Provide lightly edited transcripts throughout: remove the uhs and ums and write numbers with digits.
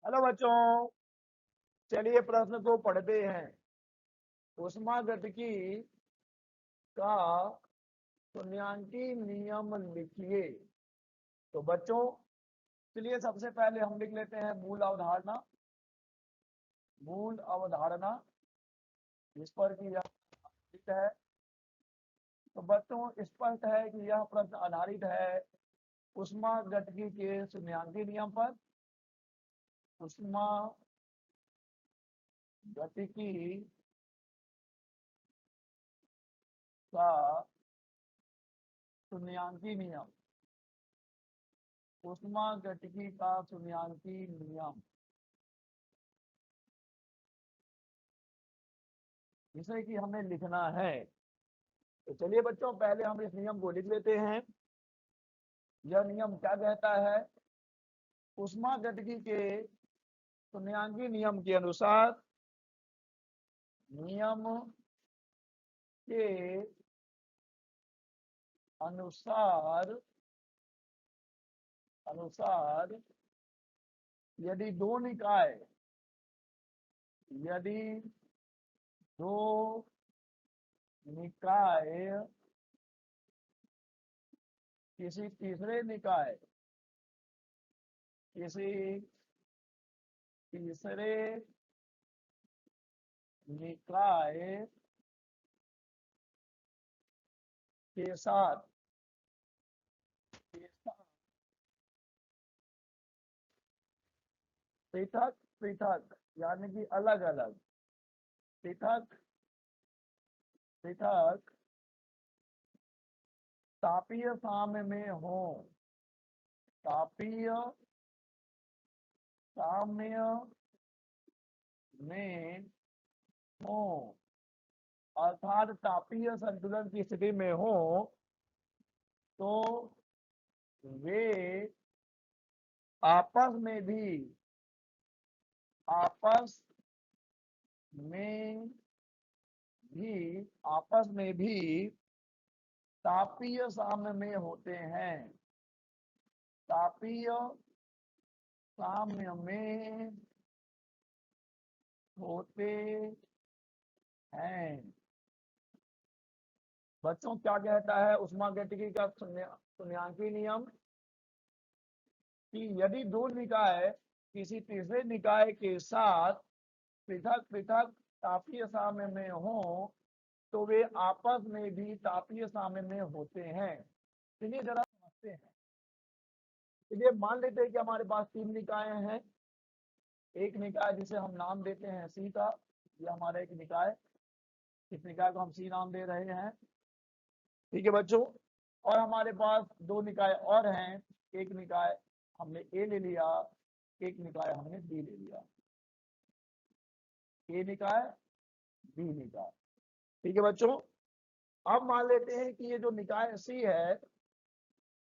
Hello बच्चों, चलिए प्रश्न को पढ़ते हैं। ऊष्मागतिकी का शून्यांकी नियम लिखिए। तो बच्चों, चलिए सबसे पहले हम लिख लेते हैं मूल अवधारणा। मूल अवधारणा जिस पर कि यह आधारित है। तो बच्चों, स्पष्ट है कि यह प्रश्न आधारित है ऊष्मागतिकी के शून्यांकी नियम पर। ऊष्मागतिकी का शून्यांकी नियम। ऊष्मागतिकी का शून्यांकी नियम जिसे कि हमें लिखना है। तो चलिए बच्चों, पहले हम इस नियम को लिख लेते हैं। यह नियम क्या कहता है? ऊष्मागतिकी के शून्यांकी नियम के अनुसार नियम के अनुसार अनुसार यदि दो निकाय यदि दो निकाय किसी तीसरे निकाय किसी तीसरे निकाय के साथ पृथक पृथक यानी कि अलग अलग पृथक पृथक तापीय साम्य में हो। तापीय साम्य में हो अर्थात तापीय संतुलन की स्थिति में हो, तो वे आपस में भी आपस में भी तापीय साम्य में होते हैं। तापीय साम्य में होते हैं। बच्चों, क्या कहता है ऊष्मागतिकी का शून्यांकी नियम? कि यदि दो निकाय किसी तीसरे निकाय के साथ पृथक पृथक तापीय साम्य में हो, तो वे आपस में भी तापीय साम्य में होते हैं। चलिए जरा समझते हैं। चलिए मान लेते हैं कि हमारे पास तीन निकाय हैं। एक निकाय जिसे हम नाम देते हैं सी का, यह हमारा एक निकाय। इस निकाय को हम सी नाम दे रहे हैं। ठीक है बच्चों। और हमारे पास दो निकाय और हैं। एक निकाय हमने ए ले लिया, एक निकाय हमने बी ले लिया। ए निकाय, बी निकाय। ठीक है बच्चों। अब मान लेते हैं कि ये जो निकाय सी है,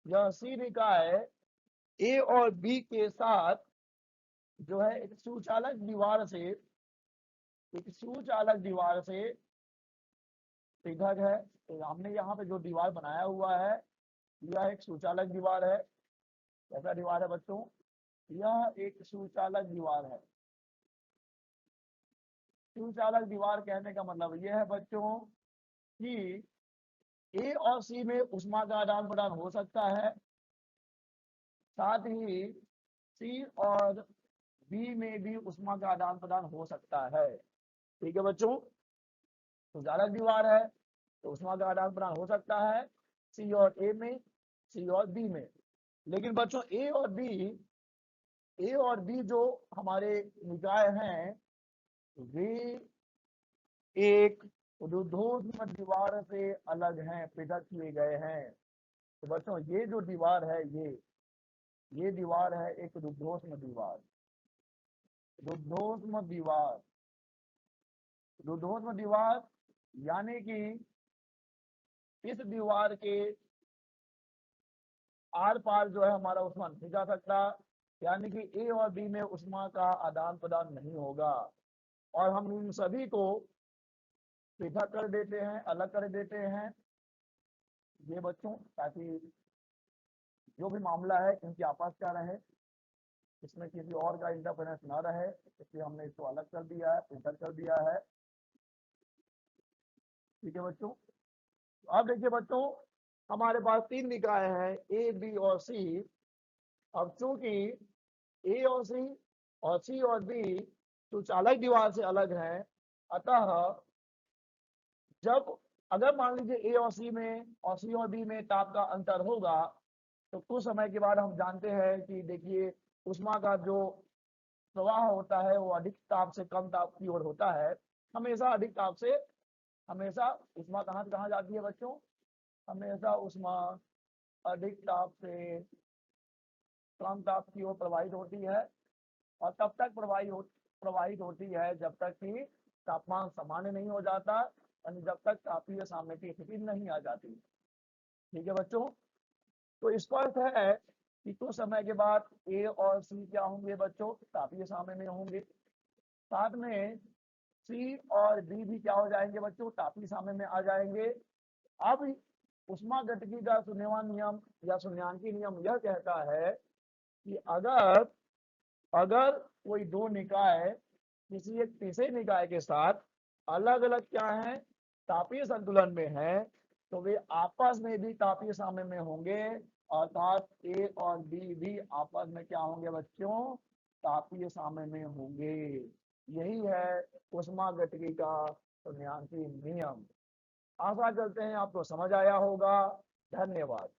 यह सी निकाय ए और बी के साथ जो है एक सुचालक दीवार से पृथक है। तो हमने यहाँ पे जो दीवार बनाया हुआ है, यह एक सुचालक दीवार है। कैसा दीवार है बच्चों? यह एक सुचालक दीवार है। सुचालक दीवार कहने का मतलब यह है बच्चों कि ए और सी में ऊष्मा का आदान प्रदान हो सकता है, साथ ही सी और बी में भी ऊष्मा का आदान प्रदान हो सकता है। ठीक है बच्चों। सुचालक दीवार है तो ऊष्मा का आदान प्रदान हो सकता है सी और ए में, सी और बी में। लेकिन बच्चों, ए और बी जो हमारे निकाय हैं, वे एक रुद्धोष्म दीवार से अलग हैं, पृथक किए गए हैं। तो बच्चों, ये जो दीवार है, ये दीवार है एक रुद्धोष्म दीवार। रुद्धोष्म दीवार रुद्धोष्म दीवार यानी कि इस दीवार के आर पार जो है हमारा ऊष्मा नहीं जा सकता, यानी कि ए और बी में ऊष्मा का आदान प्रदान नहीं होगा। और हम इन सभी को पृथक कर देते हैं, अलग कर देते हैं, ये बच्चों, ताकि जो भी मामला है इनकी आपस क्या रहे, इसमें किसी और का इंटरफेरेंस ना रहे, इसलिए हमने इसको अलग कर दिया है, फिल्टर कर दिया है। ठीक है बच्चों। अब देखिए बच्चों, हमारे पास 3 निकाय हैं, ए बी और सी। अब चूंकि ए और सी और बी तो चालक दीवार से अलग हैं, अतः जब अगर मान लीजिए ए और सी में और सी और बी में ताप का अंतर होगा, तो कुछ समय के बाद हम जानते हैं कि देखिए उष्मा का जो प्रवाह होता है वो अधिक ताप से कम ताप की ओर होता है। हमेशा अधिक ताप से, हमेशा उष्मा कहाँ से कहाँ जाती है बच्चों? हमेशा उष्मा अधिक ताप से कम ताप की ओर प्रवाहित होती है, और तब तक प्रवाहित होती है जब तक कि तापमान सामान्य नहीं हो जाता, यानी जब तक तापीय साम्य की स्थिति नहीं आ जाती। ठीक है बच्चों। तो स्पष्ट है कि कुछ समय के बाद ए और सी क्या होंगे बच्चों? तापीय साम्य में होंगे। साथ में सी और डी भी क्या हो जाएंगे बच्चों? तापीय साम्य में आ जाएंगे। अब ऊष्मागतिकी का शून्यवान नियम या शून्यांकी नियम यह कहता है कि अगर अगर कोई दो निकाय किसी एक तीसरे निकाय के साथ अलग अलग क्या है? तापीय संतुलन में है, तो वे आपस में भी तापीय साम्य में होंगे, अर्थात ए और बी भी आपस में क्या होंगे बच्चों? तापीय साम्य में होंगे। यही है ऊष्मागतिकी का शून्यांकी नियम। आशा करते हैं आपको समझ आया होगा। धन्यवाद।